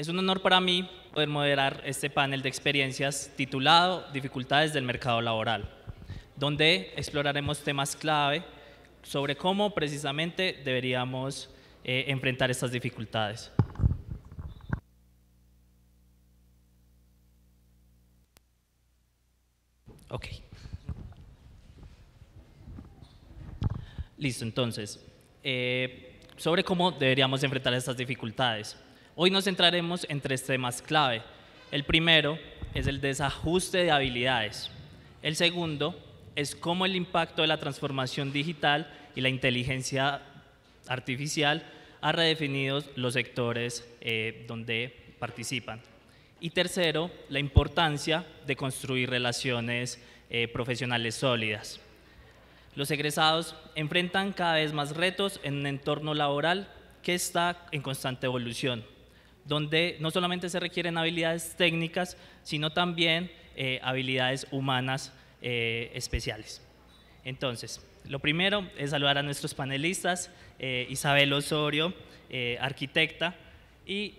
Es un honor para mí poder moderar este panel de experiencias titulado Dificultades del mercado laboral, donde exploraremos temas clave sobre cómo precisamente deberíamos enfrentar estas dificultades. Ok. Listo, entonces, sobre cómo deberíamos enfrentar estas dificultades. Hoy nos centraremos en tres temas clave. El primero es el desajuste de habilidades. El segundo es cómo el impacto de la transformación digital y la inteligencia artificial ha redefinido los sectores donde participan. Y tercero, la importancia de construir relaciones profesionales sólidas. Los egresados enfrentan cada vez más retos en un entorno laboral que está en constante evolución, donde no solamente se requieren habilidades técnicas, sino también habilidades humanas especiales. Entonces, lo primero es saludar a nuestros panelistas, Isabel Osorio, arquitecta, y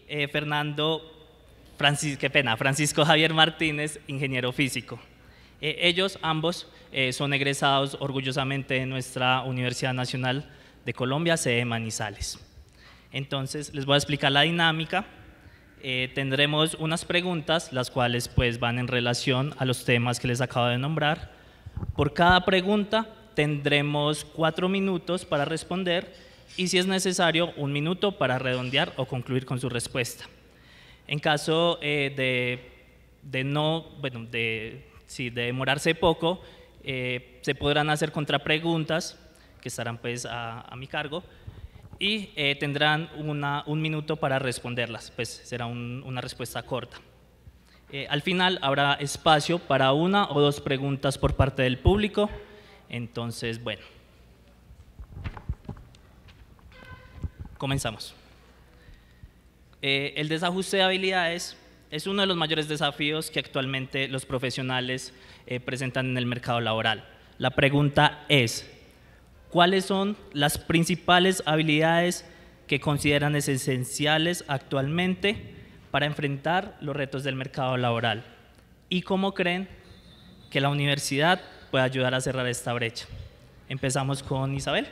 Francisco Javier Martínez, ingeniero físico. Ellos ambos son egresados orgullosamente de nuestra Universidad Nacional de Colombia, sede Manizales. Entonces, les voy a explicar la dinámica. Tendremos unas preguntas, las cuales pues van en relación a los temas que les acabo de nombrar. Por cada pregunta tendremos 4 minutos para responder y, si es necesario, 1 minuto para redondear o concluir con su respuesta. En caso de demorarse poco, se podrán hacer contrapreguntas que estarán pues a mi cargo y tendrán 1 minuto para responderlas, pues será una respuesta corta. Al final habrá espacio para 1 o 2 preguntas por parte del público. Entonces, bueno, comenzamos. El desajuste de habilidades es uno de los mayores desafíos que actualmente los profesionales presentan en el mercado laboral. La pregunta es, ¿cuáles son las principales habilidades que consideran esenciales actualmente para enfrentar los retos del mercado laboral? ¿Y cómo creen que la universidad puede ayudar a cerrar esta brecha? Empezamos con Isabel.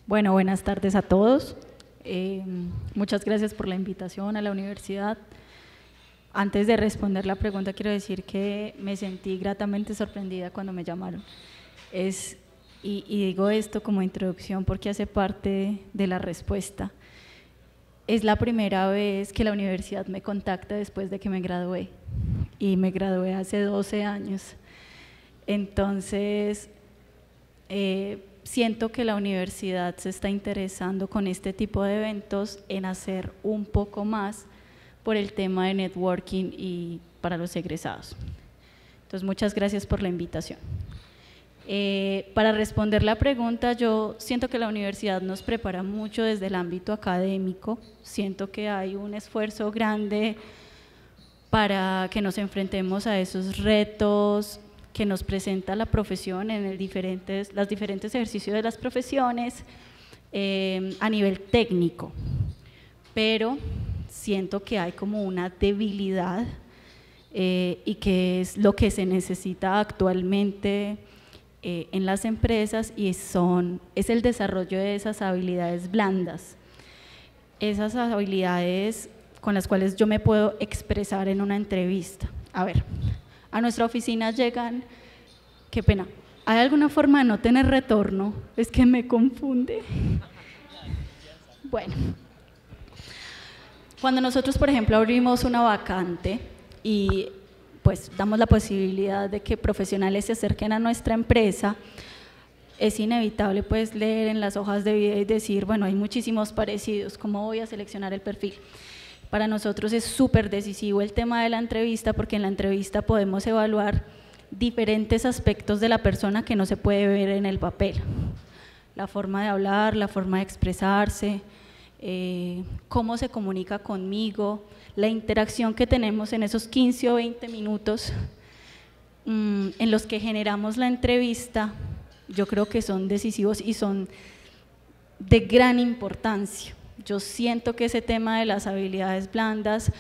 Bueno, buenas tardes a todos. Muchas gracias por la invitación a la universidad. Antes de responder la pregunta, quiero decir que me sentí gratamente sorprendida cuando me llamaron. Y digo esto como introducción porque hace parte de la respuesta. Es la primera vez que la universidad me contacta después de que me gradué, y me gradué hace 12 años. Entonces, siento que la universidad se está interesando con este tipo de eventos en hacer un poco más por el tema de networking y para los egresados. Entonces, muchas gracias por la invitación. Para responder la pregunta, yo siento que la universidad nos prepara mucho desde el ámbito académico. Siento que hay un esfuerzo grande para que nos enfrentemos a esos retos que nos presenta la profesión en los diferentes ejercicios de las profesiones a nivel técnico, pero siento que hay como una debilidad y que es lo que se necesita actualmente en las empresas, y es el desarrollo de esas habilidades blandas, esas habilidades con las cuales yo me puedo expresar en una entrevista. A ver, a nuestra oficina llegan, qué pena, ¿hay alguna forma de no tener retorno? Es que me confunde. Bueno, cuando nosotros, por ejemplo, abrimos una vacante y pues damos la posibilidad de que profesionales se acerquen a nuestra empresa, es inevitable pues leer en las hojas de vida y decir, bueno, hay muchísimos parecidos, ¿cómo voy a seleccionar el perfil? Para nosotros es súper decisivo el tema de la entrevista, porque en la entrevista podemos evaluar diferentes aspectos de la persona que no se puede ver en el papel. La forma de hablar, la forma de expresarse, cómo se comunica conmigo, la interacción que tenemos en esos 15 o 20 minutos en los que generamos la entrevista. Yo creo que son decisivos y son de gran importancia. Yo siento que ese tema de las habilidades blandas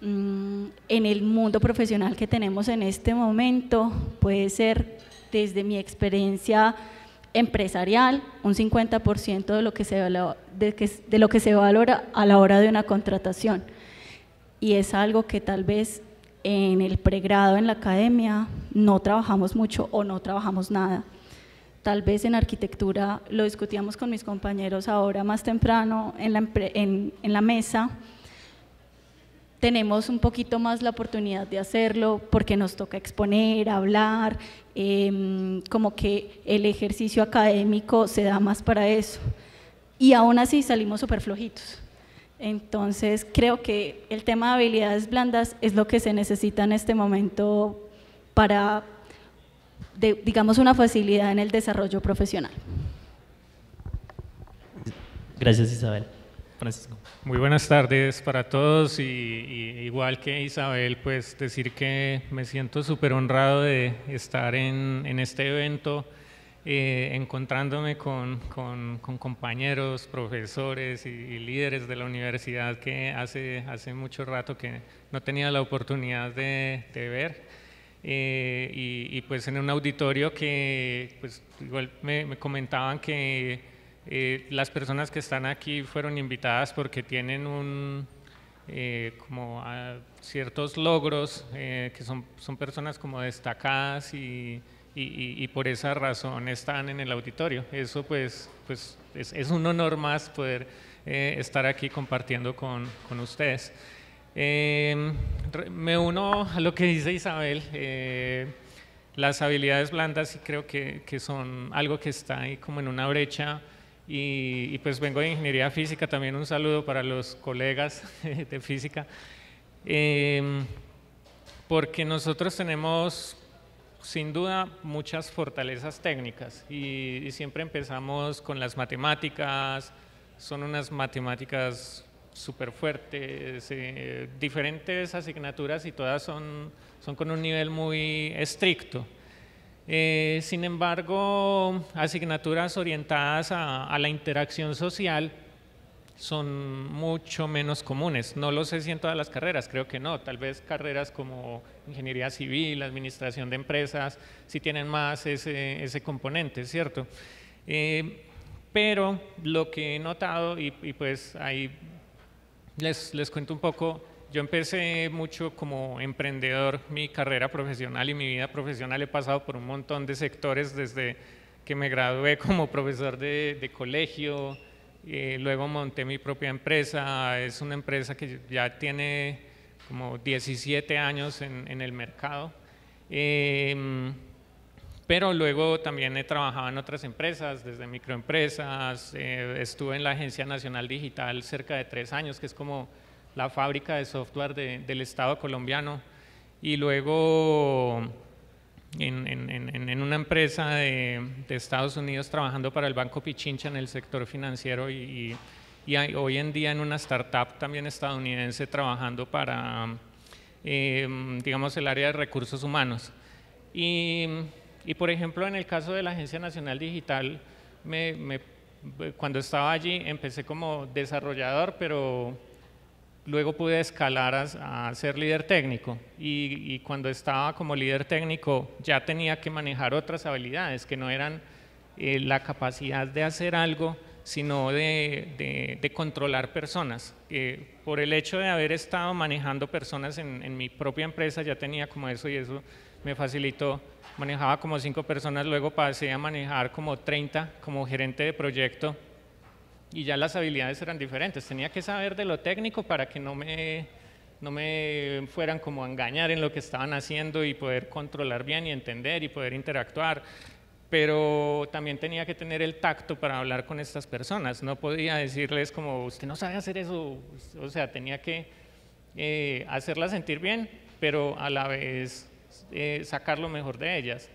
en el mundo profesional que tenemos en este momento puede ser, desde mi experiencia empresarial, un 50% de lo que se valora a la hora de una contratación. Y es algo que tal vez en el pregrado, en la academia, no trabajamos mucho o no trabajamos nada. Tal vez en arquitectura, lo discutíamos con mis compañeros ahora más temprano en la mesa, tenemos un poquito más la oportunidad de hacerlo porque nos toca exponer, hablar, como que el ejercicio académico se da más para eso. Y aún así salimos súper flojitos. Entonces, creo que el tema de habilidades blandas es lo que se necesita en este momento para, digamos, una facilidad en el desarrollo profesional. Gracias, Isabel. Francisco. Muy buenas tardes para todos y igual que Isabel, pues decir que me siento súper honrado de estar en este evento, encontrándome con compañeros, profesores y líderes de la universidad que hace mucho rato que no tenía la oportunidad de ver. Y pues en un auditorio que pues igual me comentaban que las personas que están aquí fueron invitadas porque tienen ciertos logros, que son personas como destacadas y por esa razón están en el auditorio. Eso pues es un honor más poder estar aquí compartiendo con ustedes. Me uno a lo que dice Isabel. Las habilidades blandas, y creo que son algo que está ahí como en una brecha. Y pues vengo de ingeniería física, también un saludo para los colegas de física, porque nosotros tenemos sin duda muchas fortalezas técnicas y siempre empezamos con las matemáticas, son unas matemáticas súper fuertes, diferentes asignaturas y todas son con un nivel muy estricto. Sin embargo, asignaturas orientadas a la interacción social son mucho menos comunes. No lo sé si en todas las carreras, creo que no. Tal vez carreras como ingeniería civil, administración de empresas, sí tienen más ese componente, ¿cierto? Pero lo que he notado, y pues ahí les cuento un poco. Yo empecé mucho como emprendedor, mi carrera profesional y mi vida profesional. He pasado por un montón de sectores desde que me gradué como profesor de colegio, luego monté mi propia empresa. Es una empresa que ya tiene como 17 años en el mercado, pero luego también he trabajado en otras empresas, desde microempresas. Estuve en la Agencia Nacional Digital cerca de 3 años, que es como la fábrica de software del Estado colombiano, y luego en una empresa de Estados Unidos trabajando para el Banco Pichincha en el sector financiero y hoy en día en una startup también estadounidense trabajando para, digamos, el área de recursos humanos. Y por ejemplo, en el caso de la Agencia Nacional Digital, cuando estaba allí empecé como desarrollador, pero luego pude escalar a ser líder técnico y cuando estaba como líder técnico ya tenía que manejar otras habilidades que no eran la capacidad de hacer algo, sino de controlar personas. Por el hecho de haber estado manejando personas en mi propia empresa ya tenía como eso y eso me facilitó. Manejaba como 5 personas, luego pasé a manejar como 30 como gerente de proyecto. Y ya las habilidades eran diferentes, tenía que saber de lo técnico para que no me fueran como a engañar en lo que estaban haciendo y poder controlar bien y entender y poder interactuar, pero también tenía que tener el tacto para hablar con estas personas. No podía decirles como, usted no sabe hacer eso, o sea, tenía que hacerlas sentir bien, pero a la vez sacar lo mejor de ellas.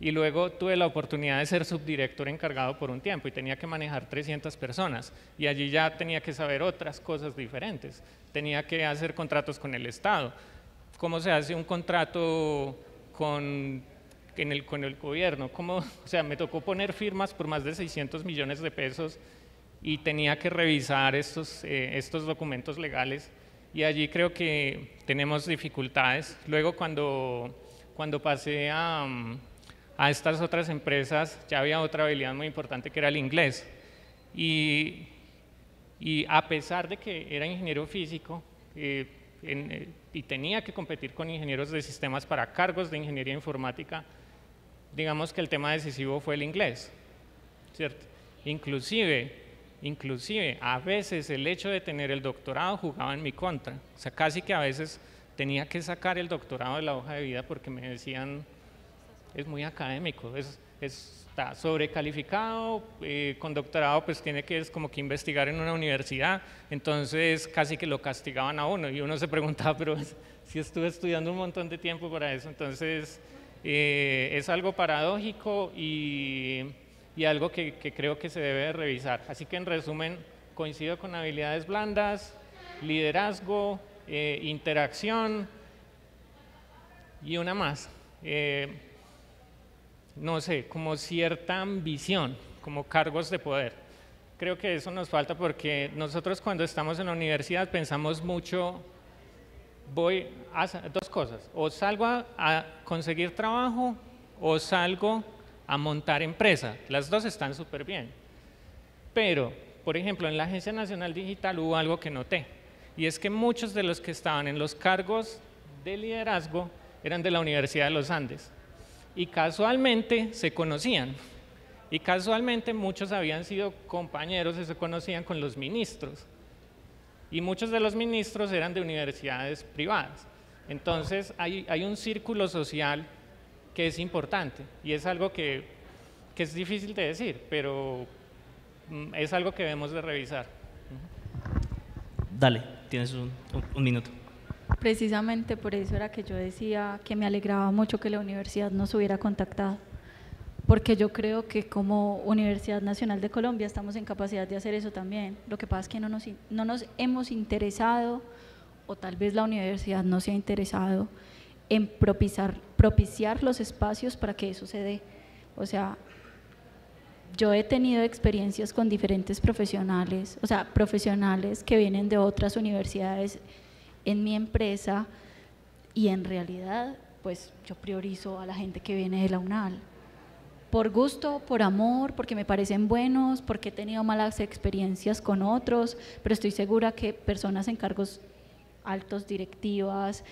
Y luego tuve la oportunidad de ser subdirector encargado por un tiempo y tenía que manejar 300 personas y allí ya tenía que saber otras cosas diferentes. Tenía que hacer contratos con el Estado. ¿Cómo se hace un contrato con el gobierno? O sea, me tocó poner firmas por más de 600 millones de pesos y tenía que revisar estos documentos legales, y allí creo que tenemos dificultades. Luego cuando pasé a estas otras empresas ya había otra habilidad muy importante que era el inglés, y a pesar de que era ingeniero físico y tenía que competir con ingenieros de sistemas para cargos de ingeniería informática, digamos que el tema decisivo fue el inglés, ¿cierto? Inclusive a veces el hecho de tener el doctorado jugaba en mi contra, o sea, casi que a veces tenía que sacar el doctorado de la hoja de vida porque me decían, es muy académico, está sobrecalificado, con doctorado pues tiene que como que investigar en una universidad, entonces casi que lo castigaban a uno, y uno se preguntaba, pero si estuve estudiando un montón de tiempo para eso. Entonces es algo paradójico y algo que creo que se debe de revisar. Así que en resumen, coincido con habilidades blandas, liderazgo, interacción y una más. No sé, como cierta ambición, como cargos de poder. Creo que eso nos falta porque nosotros cuando estamos en la universidad pensamos mucho, voy a hacer dos cosas, o salgo a conseguir trabajo o salgo a montar empresa. Las dos están súper bien. Pero, por ejemplo, en la Agencia Nacional Digital hubo algo que noté, y es que muchos de los que estaban en los cargos de liderazgo eran de la Universidad de los Andes. Y casualmente se conocían, y casualmente muchos habían sido compañeros y se conocían con los ministros, y muchos de los ministros eran de universidades privadas. Entonces hay un círculo social que es importante, y es algo que es difícil de decir, pero es algo que debemos de revisar. Dale, tienes un minuto. Precisamente por eso era que yo decía que me alegraba mucho que la universidad nos hubiera contactado, porque yo creo que como Universidad Nacional de Colombia estamos en capacidad de hacer eso también. Lo que pasa es que no nos hemos interesado, o tal vez la universidad no se ha interesado en propiciar los espacios para que eso se dé. O sea, yo he tenido experiencias con diferentes profesionales, o sea, profesionales que vienen de otras universidades en mi empresa, y en realidad pues yo priorizo a la gente que viene de la UNAL por gusto, por amor, porque me parecen buenos, porque he tenido malas experiencias con otros, pero estoy segura que personas en cargos altos, directivas,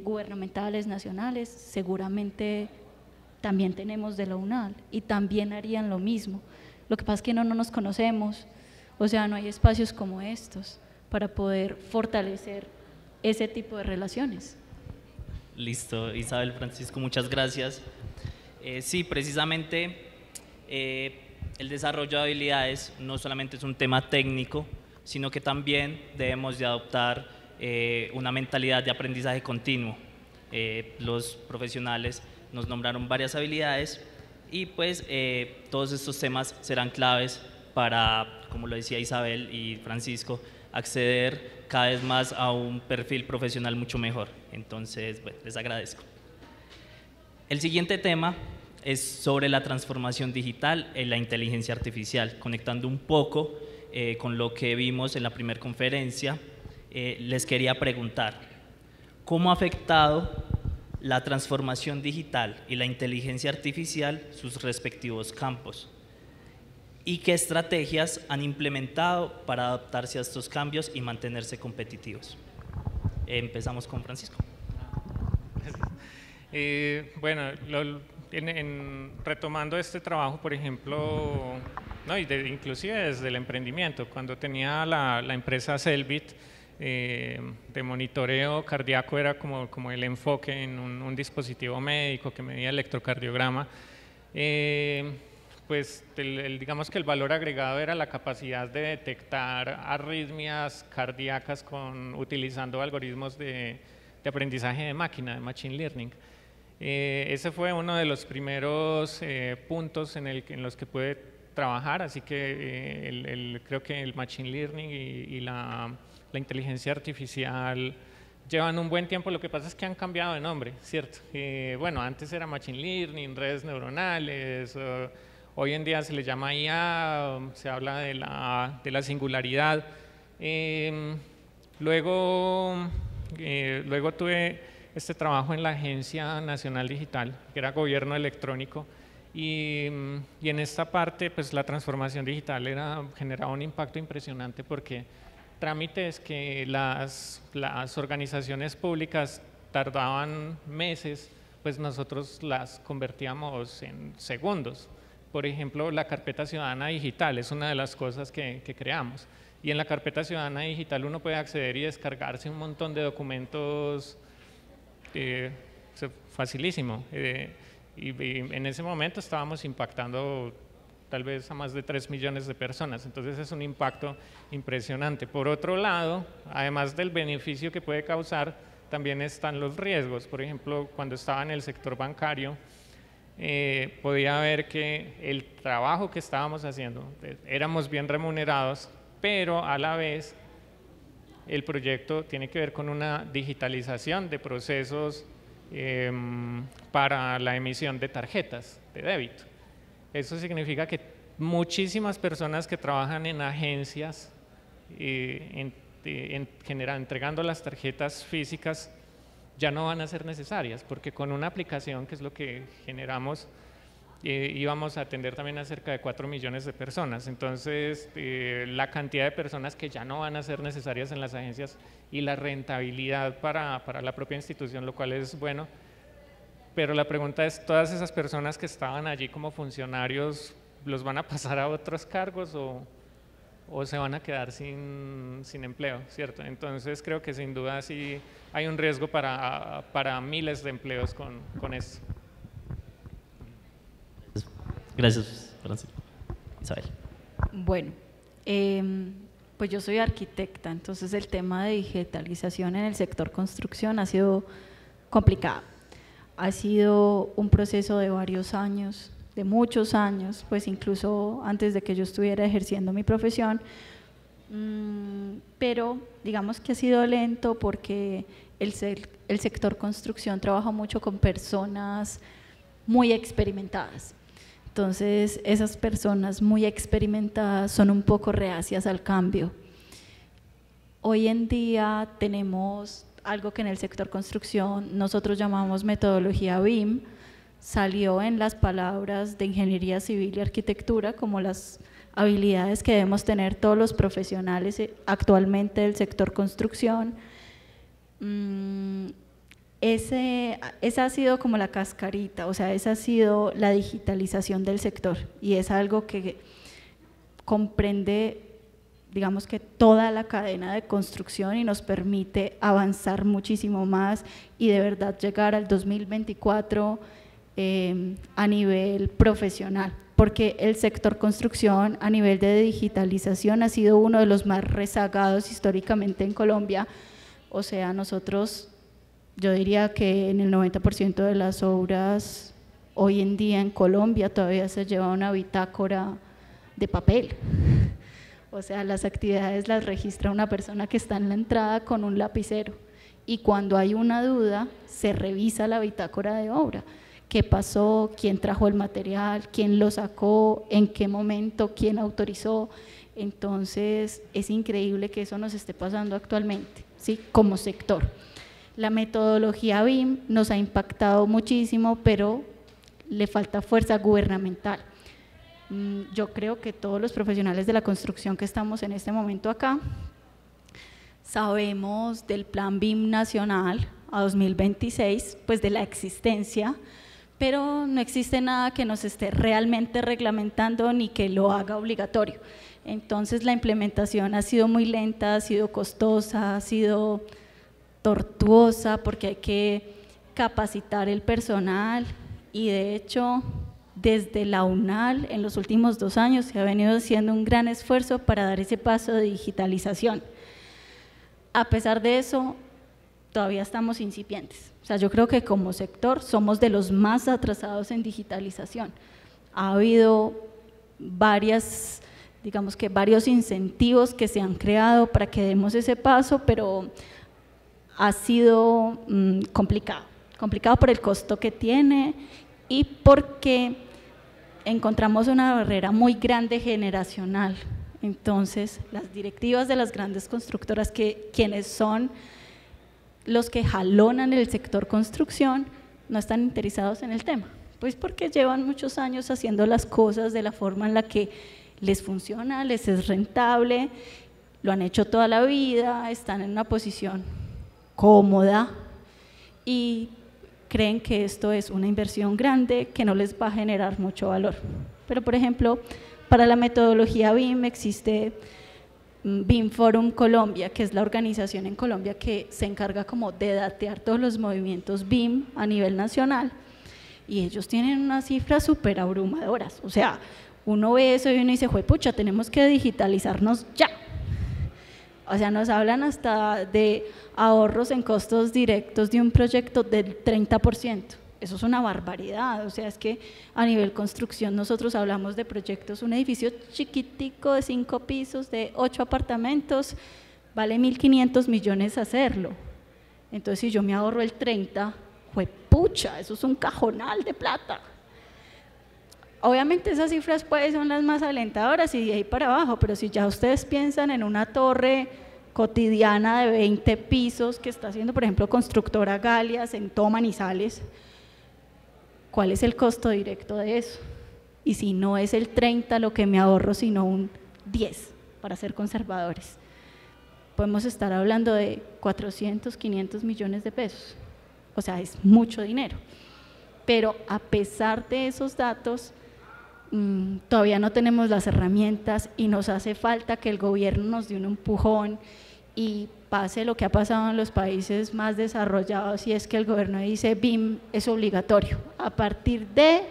gubernamentales, nacionales, seguramente también tenemos de la UNAL y también harían lo mismo. Lo que pasa es que no nos conocemos, o sea, no hay espacios como estos para poder fortalecer ese tipo de relaciones. Listo, Isabel, Francisco, muchas gracias. Sí, precisamente el desarrollo de habilidades no solamente es un tema técnico, sino que también debemos de adoptar una mentalidad de aprendizaje continuo. Los profesionales nos nombraron varias habilidades y pues todos estos temas serán claves para, como lo decía Isabel y Francisco, acceder cada vez más a un perfil profesional mucho mejor. Entonces, bueno, les agradezco. El siguiente tema es sobre la transformación digital en la inteligencia artificial, conectando un poco con lo que vimos en la primera conferencia. Les quería preguntar, ¿cómo ha afectado la transformación digital y la inteligencia artificial sus respectivos campos? ¿Y qué estrategias han implementado para adaptarse a estos cambios y mantenerse competitivos? Empezamos con Francisco. Bueno, retomando este trabajo, por ejemplo, no, inclusive desde el emprendimiento, cuando tenía la empresa Cellbit, de monitoreo cardíaco, era como el enfoque en un dispositivo médico que medía electrocardiograma. Pues digamos que el valor agregado era la capacidad de detectar arritmias cardíacas utilizando algoritmos de aprendizaje de máquina, de machine learning. Ese fue uno de los primeros puntos en los que pude trabajar, así que creo que el machine learning y la inteligencia artificial llevan un buen tiempo. Lo que pasa es que han cambiado de nombre, ¿cierto? Bueno, antes era machine learning, redes neuronales, Hoy en día se le llama IA, se habla de la singularidad. Luego tuve este trabajo en la Agencia Nacional Digital, que era gobierno electrónico, y en esta parte pues la transformación digital generaba un impacto impresionante, porque trámites que las organizaciones públicas tardaban meses, pues nosotros las convertíamos en segundos. Por ejemplo, la carpeta ciudadana digital es una de las cosas que creamos, y en la carpeta ciudadana digital uno puede acceder y descargarse un montón de documentos facilísimo, y en ese momento estábamos impactando tal vez a más de 3 millones de personas, entonces es un impacto impresionante. Por otro lado, además del beneficio que puede causar, también están los riesgos. Por ejemplo, cuando estaba en el sector bancario, podía ver que el trabajo que estábamos haciendo, éramos bien remunerados, pero a la vez el proyecto tiene que ver con una digitalización de procesos para la emisión de tarjetas de débito. Eso significa que muchísimas personas que trabajan en agencias, entregando las tarjetas físicas, ya no van a ser necesarias, porque con una aplicación, que es lo que generamos, íbamos a atender también a cerca de 4 millones de personas. Entonces, la cantidad de personas que ya no van a ser necesarias en las agencias y la rentabilidad para la propia institución, lo cual es bueno. Pero la pregunta es, ¿todas esas personas que estaban allí como funcionarios los van a pasar a otros cargos o se van a quedar sin empleo, ¿cierto? Entonces creo que sin duda sí hay un riesgo para miles de empleos con esto. Gracias, Francisco. Isabel. Bueno, pues yo soy arquitecta, entonces el tema de digitalización en el sector construcción ha sido complicado. Ha sido un proceso de varios años, de muchos años, pues incluso antes de que yo estuviera ejerciendo mi profesión, pero digamos que ha sido lento porque el sector construcción trabaja mucho con personas muy experimentadas. Entonces, esas personas muy experimentadas son un poco reacias al cambio. Hoy en día tenemos algo que en el sector construcción nosotros llamamos metodología BIM, salió en las palabras de ingeniería civil y arquitectura como las habilidades que debemos tener todos los profesionales actualmente del sector construcción. Esa ha sido como la cascarita, o sea, esa ha sido la digitalización del sector, y es algo que comprende, digamos que toda la cadena de construcción, y nos permite avanzar muchísimo más y de verdad llegar al 2024 a nivel profesional, porque el sector construcción a nivel de digitalización ha sido uno de los más rezagados históricamente en Colombia. O sea, nosotros, yo diría que en el 90% de las obras hoy en día en Colombia todavía se lleva una bitácora de papel. O sea, las actividades las registra una persona que está en la entrada con un lapicero, y cuando hay una duda se revisa la bitácora de obra. ¿Qué pasó? ¿Quién trajo el material? ¿Quién lo sacó? ¿En qué momento? ¿Quién autorizó? Entonces, es increíble que eso nos esté pasando actualmente, ¿sí? Como sector. La metodología BIM nos ha impactado muchísimo, pero le falta fuerza gubernamental. Yo creo que todos los profesionales de la construcción que estamos en este momento acá sabemos del Plan BIM Nacional a 2026, pues de la existencia, pero no existe nada que nos esté realmente reglamentando ni que lo haga obligatorio. Entonces la implementación ha sido muy lenta, ha sido costosa, ha sido tortuosa, porque hay que capacitar el personal, y de hecho desde la UNAL en los últimos 2 años se ha venido haciendo un gran esfuerzo para dar ese paso de digitalización. A pesar de eso, todavía estamos incipientes. O sea, yo creo que como sector somos de los más atrasados en digitalización. Ha habido digamos que varios incentivos que se han creado para que demos ese paso, pero ha sido complicado por el costo que tiene y porque encontramos una barrera muy grande generacional. Entonces, las directivas de las grandes constructoras, quienes son los que jalonan el sector construcción, no están interesados en el tema, pues porque llevan muchos años haciendo las cosas de la forma en la que les funciona, les es rentable, lo han hecho toda la vida, están en una posición cómoda y creen que esto es una inversión grande que no les va a generar mucho valor. Pero, por ejemplo, para la metodología BIM existe BIM Forum Colombia, que es la organización en Colombia que se encarga como de datear todos los movimientos BIM a nivel nacional, y ellos tienen unas cifras súper abrumadoras. O sea, uno ve eso y uno dice, juepucha, tenemos que digitalizarnos ya. O sea, nos hablan hasta de ahorros en costos directos de un proyecto del 30%. Eso es una barbaridad. O sea, es que a nivel construcción nosotros hablamos de proyectos, un edificio chiquitico de 5 pisos, de 8 apartamentos, vale 1.500 millones hacerlo. Entonces, si yo me ahorro el 30, juepucha, eso es un cajonal de plata. Obviamente esas cifras pues son las más alentadoras y de ahí para abajo, pero si ya ustedes piensan en una torre cotidiana de 20 pisos que está haciendo, por ejemplo, Constructora Galias en todo Manizales, ¿cuál es el costo directo de eso? Y si no es el 30 lo que me ahorro, sino un 10 para ser conservadores, podemos estar hablando de 400, 500 millones de pesos. O sea, es mucho dinero. Pero a pesar de esos datos, todavía no tenemos las herramientas y nos hace falta que el gobierno nos dé un empujón y pase lo que ha pasado en los países más desarrollados, y es que el gobierno dice BIM es obligatorio a partir de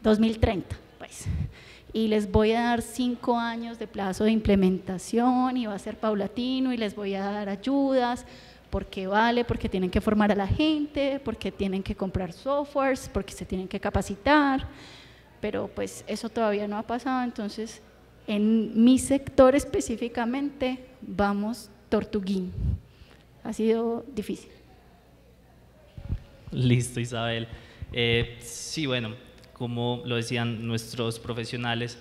2030, pues, y les voy a dar 5 años de plazo de implementación y va a ser paulatino y les voy a dar ayudas, porque vale, porque tienen que formar a la gente, porque tienen que comprar softwares, porque se tienen que capacitar, pero pues eso todavía no ha pasado. Entonces, en mi sector específicamente, vamos tortuguín. Ha sido difícil. Listo, Isabel. Sí, bueno, como lo decían nuestros profesionales,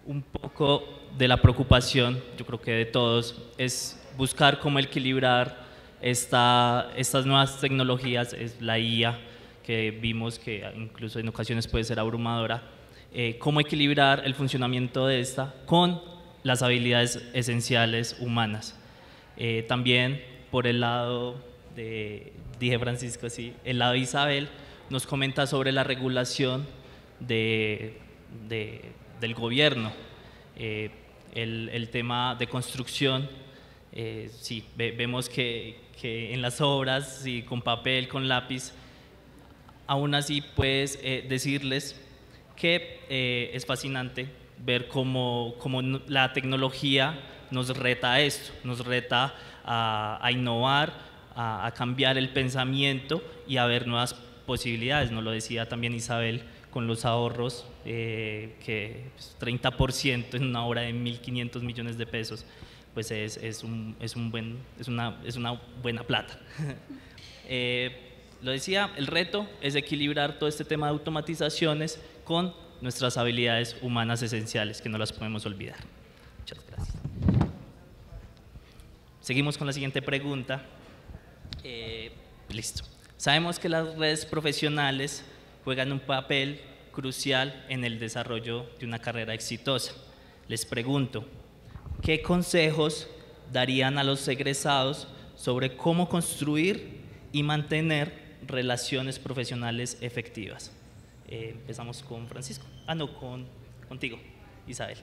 un poco de la preocupación, yo creo que de todos, es buscar cómo equilibrar estas nuevas tecnologías, es la IA, que vimos que incluso en ocasiones puede ser abrumadora, cómo equilibrar el funcionamiento de esta con las habilidades esenciales humanas. También por el lado dije Francisco, sí, el lado de Isabel nos comenta sobre la regulación del gobierno, el tema de construcción. Sí, vemos que en las obras, sí, con papel, con lápiz, aún así puedes decirles que es fascinante ver cómo la tecnología nos reta a esto, nos reta a innovar, a cambiar el pensamiento y a ver nuevas posibilidades. Nos lo decía también Isabel con los ahorros, que 30% en una obra de 1.500 millones de pesos, pues es una buena plata. Lo decía, el reto es equilibrar todo este tema de automatizaciones con nuestras habilidades humanas esenciales, que no las podemos olvidar. Muchas gracias. Seguimos con la siguiente pregunta. Listo. Sabemos que las redes profesionales juegan un papel crucial en el desarrollo de una carrera exitosa. Les pregunto, ¿qué consejos darían a los egresados sobre cómo construir y mantener relaciones profesionales efectivas? Empezamos con Francisco. Contigo, Isabel.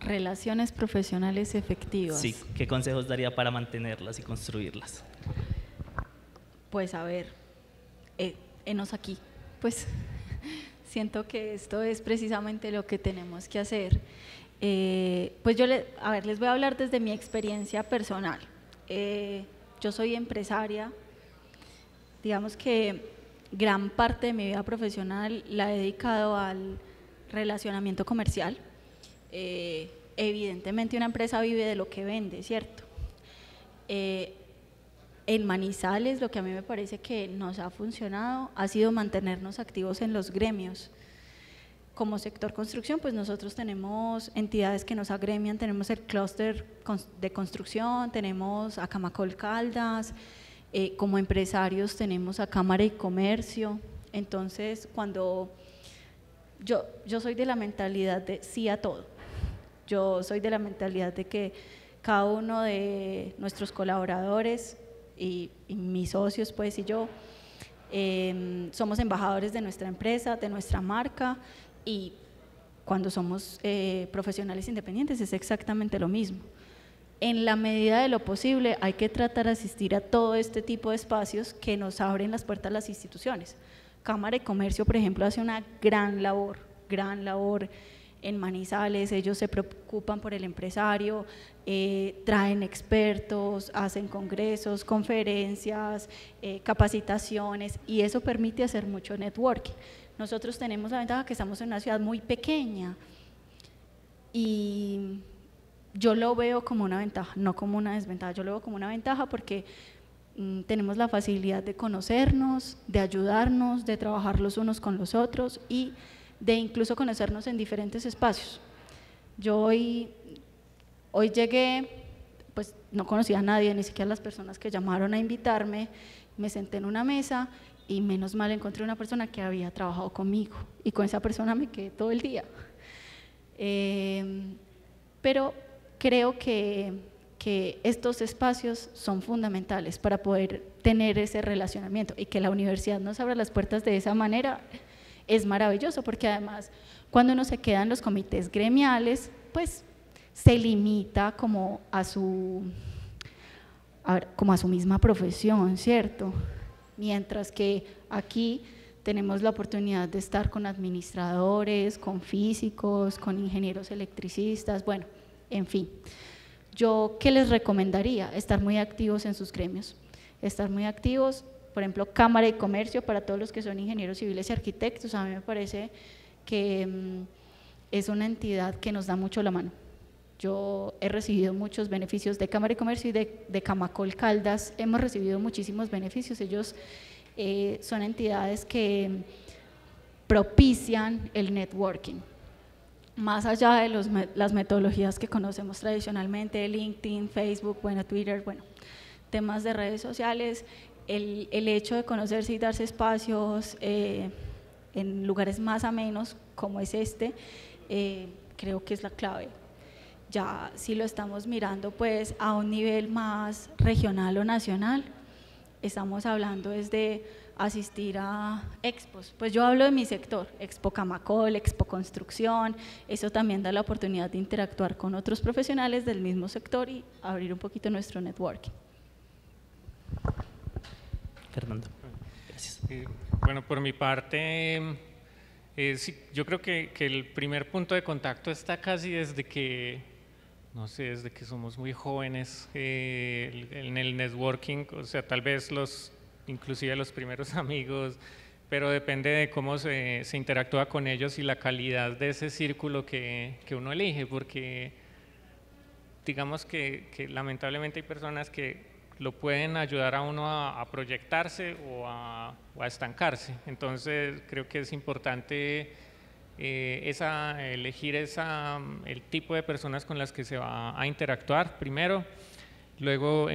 Relaciones profesionales efectivas. Sí, ¿qué consejos daría para mantenerlas y construirlas? Pues a ver, enos aquí, pues siento que esto es precisamente lo que tenemos que hacer. Pues les voy a hablar desde mi experiencia personal. Yo soy empresaria, digamos que gran parte de mi vida profesional la he dedicado al relacionamiento comercial. Evidentemente una empresa vive de lo que vende, ¿cierto? En Manizales lo que a mí me parece que nos ha funcionado ha sido mantenernos activos en los gremios. como sector construcción, pues nosotros tenemos entidades que nos agremian, tenemos el clúster de construcción, tenemos a Camacol Caldas, como empresarios tenemos a Cámara y Comercio. Entonces, cuando yo soy de la mentalidad de sí a todo, yo soy de la mentalidad de que cada uno de nuestros colaboradores y mis socios pues y yo somos embajadores de nuestra empresa, de nuestra marca, y cuando somos profesionales independientes es exactamente lo mismo. En la medida de lo posible hay que tratar de asistir a todo este tipo de espacios que nos abren las puertas a las instituciones. Cámara de Comercio, por ejemplo, hace una gran labor en Manizales. Ellos se preocupan por el empresario, traen expertos, hacen congresos, conferencias, capacitaciones, y eso permite hacer mucho networking. Nosotros tenemos la ventaja que estamos en una ciudad muy pequeña y yo lo veo como una ventaja, no como una desventaja. Yo lo veo como una ventaja porque tenemos la facilidad de conocernos, de ayudarnos, de trabajar los unos con los otros y de incluso conocernos en diferentes espacios. Yo hoy llegué, pues no conocía a nadie, ni siquiera las personas que llamaron a invitarme, me senté en una mesa y menos mal encontré una persona que había trabajado conmigo y con esa persona me quedé todo el día. Pero creo que estos espacios son fundamentales para poder tener ese relacionamiento, y que la universidad nos abra las puertas de esa manera es maravilloso, porque además cuando uno se queda en los comités gremiales, pues se limita como a su misma profesión, ¿cierto? Mientras que aquí tenemos la oportunidad de estar con administradores, con físicos, con ingenieros electricistas, bueno, en fin. Yo, ¿qué les recomendaría? Estar muy activos en sus gremios, estar muy activos, por ejemplo, Cámara de Comercio para todos los que son ingenieros civiles y arquitectos. A mí me parece que es una entidad que nos da mucho la mano. Yo he recibido muchos beneficios de Cámara de Comercio y de Camacol Caldas, hemos recibido muchísimos beneficios. Ellos son entidades que propician el networking. Más allá de las metodologías que conocemos tradicionalmente, LinkedIn, Facebook, bueno, Twitter, bueno, temas de redes sociales, el hecho de conocerse y darse espacios en lugares más amenos como es este, creo que es la clave. Ya si lo estamos mirando pues a un nivel más regional o nacional, estamos hablando desde asistir a expos. Pues yo hablo de mi sector, Expo Camacol, Expo Construcción, eso también da la oportunidad de interactuar con otros profesionales del mismo sector y abrir un poquito nuestro networking. Fernando, gracias. Bueno, por mi parte, sí, yo creo que el primer punto de contacto está casi desde que, no sé, desde que somos muy jóvenes en el networking, o sea, tal vez inclusive los primeros amigos, pero depende de cómo se interactúa con ellos y la calidad de ese círculo que uno elige, porque digamos que lamentablemente hay personas que lo pueden ayudar a uno a proyectarse o a estancarse. Entonces creo que es importante elegir el tipo de personas con las que se va a interactuar primero. Luego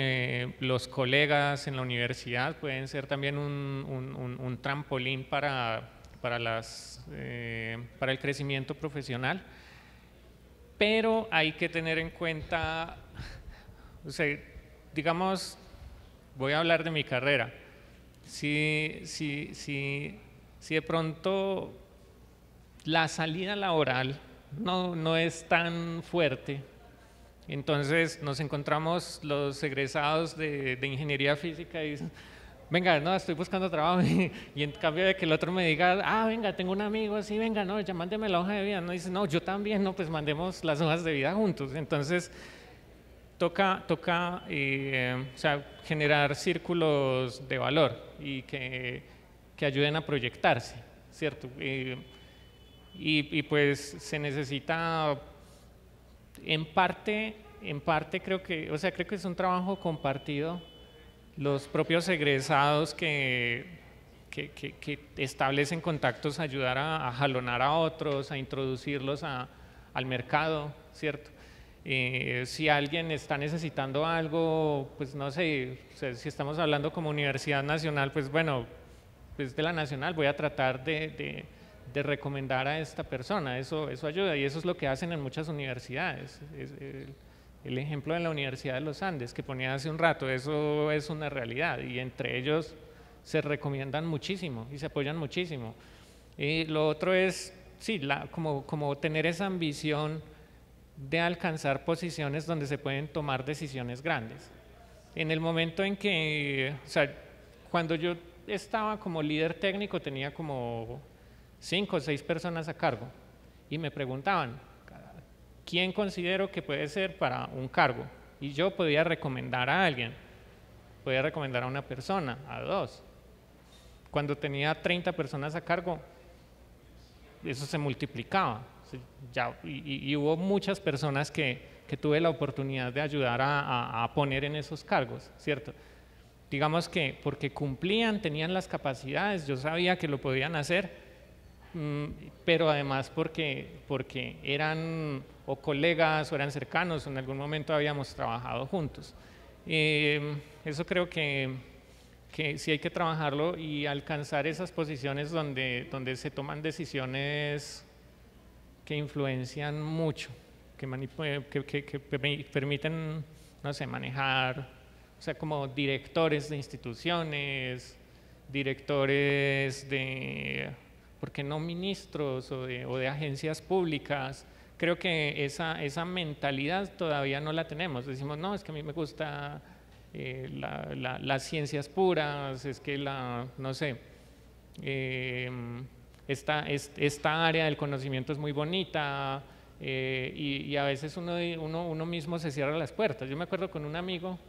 los colegas en la universidad pueden ser también un trampolín para el crecimiento profesional, pero hay que tener en cuenta, o sea, digamos, voy a hablar de mi carrera. Si de pronto la salida laboral no es tan fuerte, entonces nos encontramos los egresados de ingeniería física y dicen, venga, no, estoy buscando trabajo, y en cambio de que el otro me diga, venga, tengo un amigo así, venga, no, ya mándeme la hoja de vida, no, dice, no, yo también, no, pues mandemos las hojas de vida juntos. Entonces toca o sea, generar círculos de valor y que ayuden a proyectarse, ¿cierto? Y pues se necesita, en parte creo que es un trabajo compartido. Los propios egresados que que establecen contactos, ayudar a jalonar a otros, a introducirlos al mercado, ¿cierto? Si alguien está necesitando algo, pues no sé, si estamos hablando como Universidad Nacional, pues bueno, pues de la Nacional voy a tratar de recomendar a esta persona, eso ayuda, y eso es lo que hacen en muchas universidades. El ejemplo de la Universidad de los Andes que ponía hace un rato, eso es una realidad, y entre ellos se recomiendan muchísimo y se apoyan muchísimo. Y lo otro es, sí, como tener esa ambición de alcanzar posiciones donde se pueden tomar decisiones grandes. En el momento en que, o sea, cuando yo estaba como líder técnico tenía como 5 o 6 personas a cargo y me preguntaban, ¿quién considero que puede ser para un cargo? Y yo podía recomendar a alguien, podía recomendar a una persona, a 2. Cuando tenía 30 personas a cargo, eso se multiplicaba. Y hubo muchas personas que tuve la oportunidad de ayudar a poner en esos cargos, ¿cierto? Digamos que porque cumplían, tenían las capacidades, yo sabía que lo podían hacer, pero además porque eran o colegas o eran cercanos, en algún momento habíamos trabajado juntos. Eso creo que sí hay que trabajarlo y alcanzar esas posiciones donde se toman decisiones que influencian mucho, que permiten, no sé, manejar, o sea, como directores de instituciones, directores de, ¿por qué no ministros o de agencias públicas? Creo que esa mentalidad todavía no la tenemos. Decimos, no, es que a mí me gusta las ciencias puras, es que no sé, esta área del conocimiento es muy bonita, y a veces uno mismo se cierra las puertas. Yo me acuerdo con un amigo,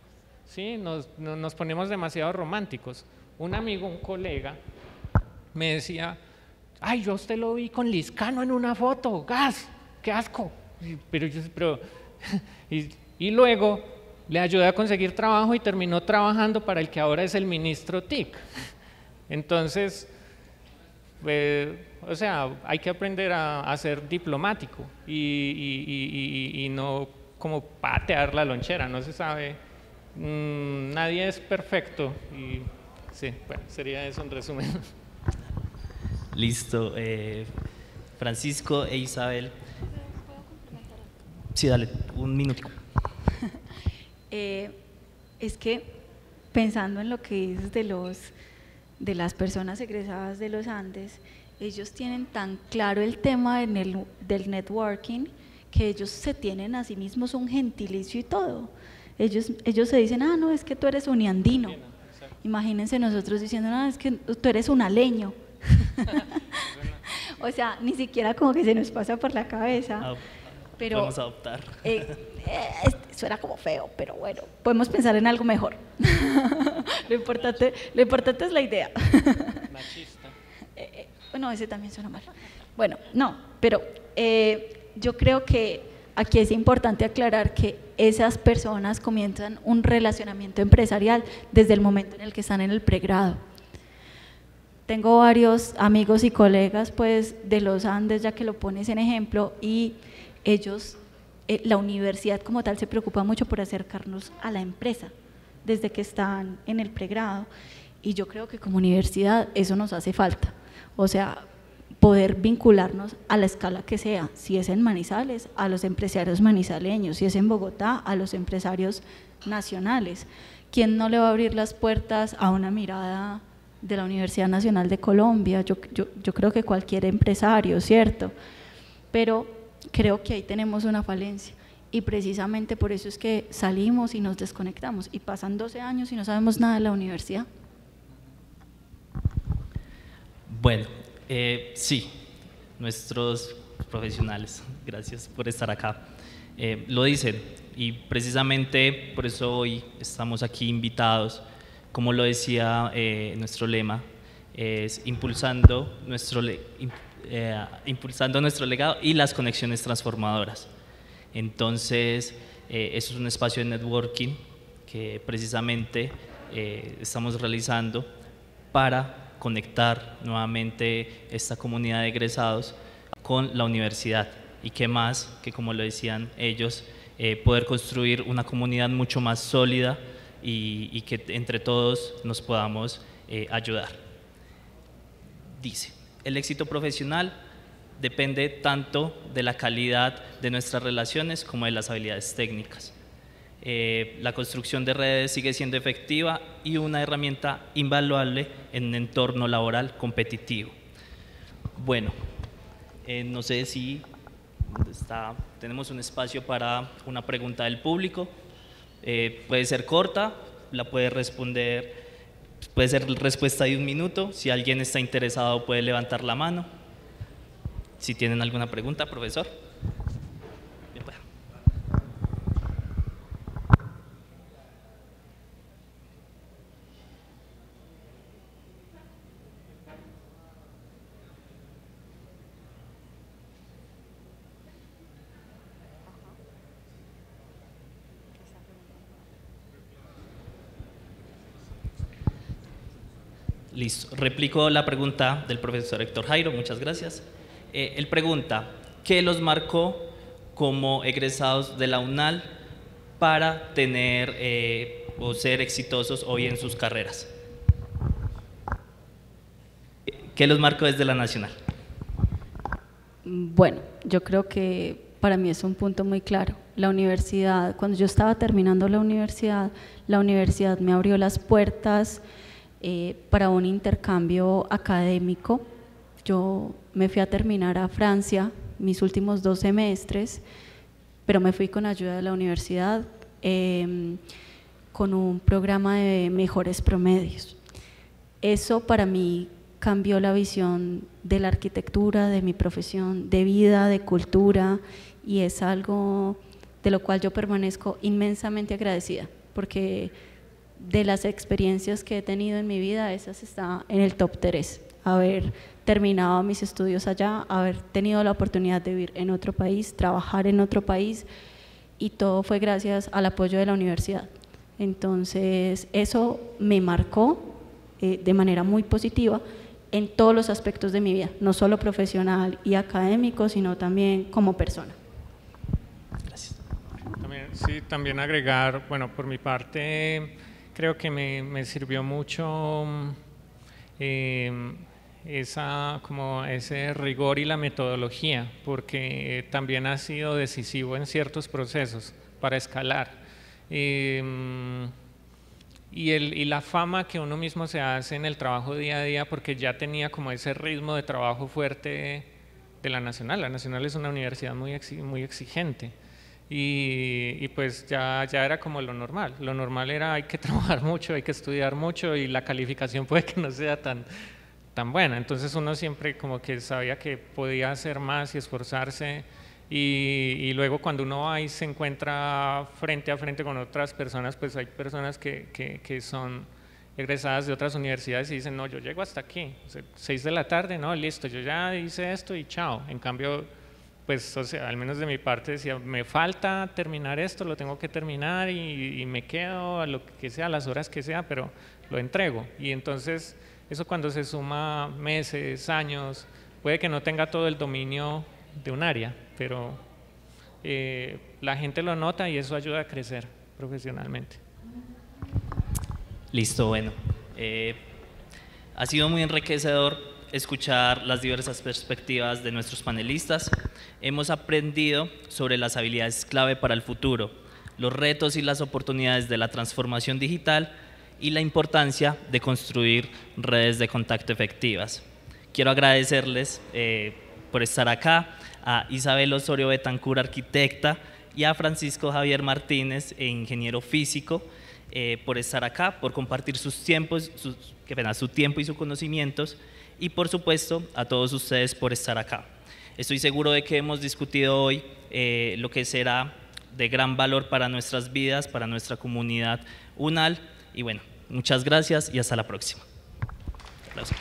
¿sí? Nos ponemos demasiado románticos. Un amigo, un colega, me decía, ay, yo a usted lo vi con Lizcano en una foto, gas, qué asco. Y luego le ayudé a conseguir trabajo y terminó trabajando para el que ahora es el ministro TIC. Entonces, o sea, hay que aprender a ser diplomático y no como patear la lonchera, no se sabe, nadie es perfecto. Y sí, bueno, sería eso en resumen. Listo. Francisco e Isabel. Sí, dale, un minutico. Es que pensando en lo que dices de las personas egresadas de los Andes, ellos tienen tan claro el tema del networking que ellos se tienen a sí mismos un gentilicio y todo. Ellos se dicen, ah, no, es que tú eres uniandino. Imagínense nosotros diciendo, no, es que tú eres unaleño. O sea, ni siquiera como que se nos pasa por la cabeza. Pero podemos adoptar. Suena como feo, pero bueno, podemos pensar en algo mejor. Lo importante es la idea. Machista. Bueno, ese también suena mal. Bueno, no, pero yo creo que aquí es importante aclarar que esas personas comienzan un relacionamiento empresarial desde el momento en el que están en el pregrado. Tengo varios amigos y colegas pues de los Andes, ya que lo pones en ejemplo, y ellos, la universidad como tal se preocupa mucho por acercarnos a la empresa desde que están en el pregrado, y yo creo que como universidad eso nos hace falta, o sea, poder vincularnos a la escala que sea, si es en Manizales, a los empresarios manizaleños, si es en Bogotá, a los empresarios nacionales. ¿Quién no le va a abrir las puertas a una mirada de la Universidad Nacional de Colombia? Yo creo que cualquier empresario, ¿cierto? Pero creo que ahí tenemos una falencia y precisamente por eso es que salimos y nos desconectamos y pasan 12 años y no sabemos nada de la universidad. Bueno, sí, nuestros profesionales, gracias por estar acá, lo dicen, y precisamente por eso hoy estamos aquí invitados, como lo decía nuestro lema, es impulsando nuestro legado y las conexiones transformadoras. Entonces, eso es un espacio de networking que precisamente estamos realizando para conectar nuevamente esta comunidad de egresados con la universidad. Y qué más que, como lo decían ellos, poder construir una comunidad mucho más sólida y que entre todos nos podamos ayudar. Dice, el éxito profesional depende tanto de la calidad de nuestras relaciones como de las habilidades técnicas. La construcción de redes sigue siendo efectiva y una herramienta invaluable en un entorno laboral competitivo. Bueno, no sé si tenemos un espacio para una pregunta del público. Puede ser corta, la puede responder, puede ser respuesta de 1 minuto. Si alguien está interesado puede levantar la mano. Si tienen alguna pregunta, profesor. Listo. Replico la pregunta del profesor Héctor Jairo, muchas gracias. Él pregunta, ¿qué los marcó como egresados de la UNAL para tener o ser exitosos hoy en sus carreras? ¿Qué los marcó desde la Nacional? Bueno, yo creo que para mí es un punto muy claro. La universidad, cuando yo estaba terminando la universidad me abrió las puertas para un intercambio académico. Yo me fui a terminar a Francia mis últimos 2 semestres, pero me fui con ayuda de la universidad, con un programa de mejores promedios. Eso para mí cambió la visión de la arquitectura, de mi profesión, de vida, de cultura, y es algo de lo cual yo permanezco inmensamente agradecida, porque de las experiencias que he tenido en mi vida, esas está en el top 3. Haber terminado mis estudios allá, haber tenido la oportunidad de vivir en otro país, trabajar en otro país, y todo fue gracias al apoyo de la universidad. Entonces eso me marcó de manera muy positiva en todos los aspectos de mi vida, no solo profesional y académico, sino también como persona. Gracias. También agregar, bueno, por mi parte, creo que me sirvió mucho ese rigor y la metodología, porque también ha sido decisivo en ciertos procesos para escalar. Y la fama que uno mismo se hace en el trabajo día a día, porque ya tenía como ese ritmo de trabajo fuerte de la Nacional. La Nacional es una universidad muy exigente. Y pues ya era como lo normal. Lo normal era hay que trabajar mucho, hay que estudiar mucho y la calificación puede que no sea tan buena. Entonces uno siempre como que sabía que podía hacer más y esforzarse, y luego cuando uno va y se encuentra frente a frente con otras personas, pues hay personas que son egresadas de otras universidades y dicen, no, yo llego hasta aquí, 6 de la tarde, no, listo, yo ya hice esto y chao. En cambio, pues, o sea, al menos de mi parte decía, me falta terminar esto, lo tengo que terminar y me quedo a lo que sea, a las horas que sea, pero lo entrego. Y entonces, eso cuando se suma meses, años, puede que no tenga todo el dominio de un área, pero la gente lo nota y eso ayuda a crecer profesionalmente. Listo, bueno. Ha sido muy enriquecedor escuchar las diversas perspectivas de nuestros panelistas. Hemos aprendido sobre las habilidades clave para el futuro, los retos y las oportunidades de la transformación digital y la importancia de construir redes de contacto efectivas. Quiero agradecerles por estar acá, a Isabel Osorio Betancur, arquitecta, y a Francisco Javier Martínez, ingeniero físico, por estar acá, por compartir su tiempo y sus conocimientos, y por supuesto a todos ustedes por estar acá. Estoy seguro de que hemos discutido hoy lo que será de gran valor para nuestras vidas, para nuestra comunidad UNAL, y bueno, muchas gracias y hasta la próxima. Gracias.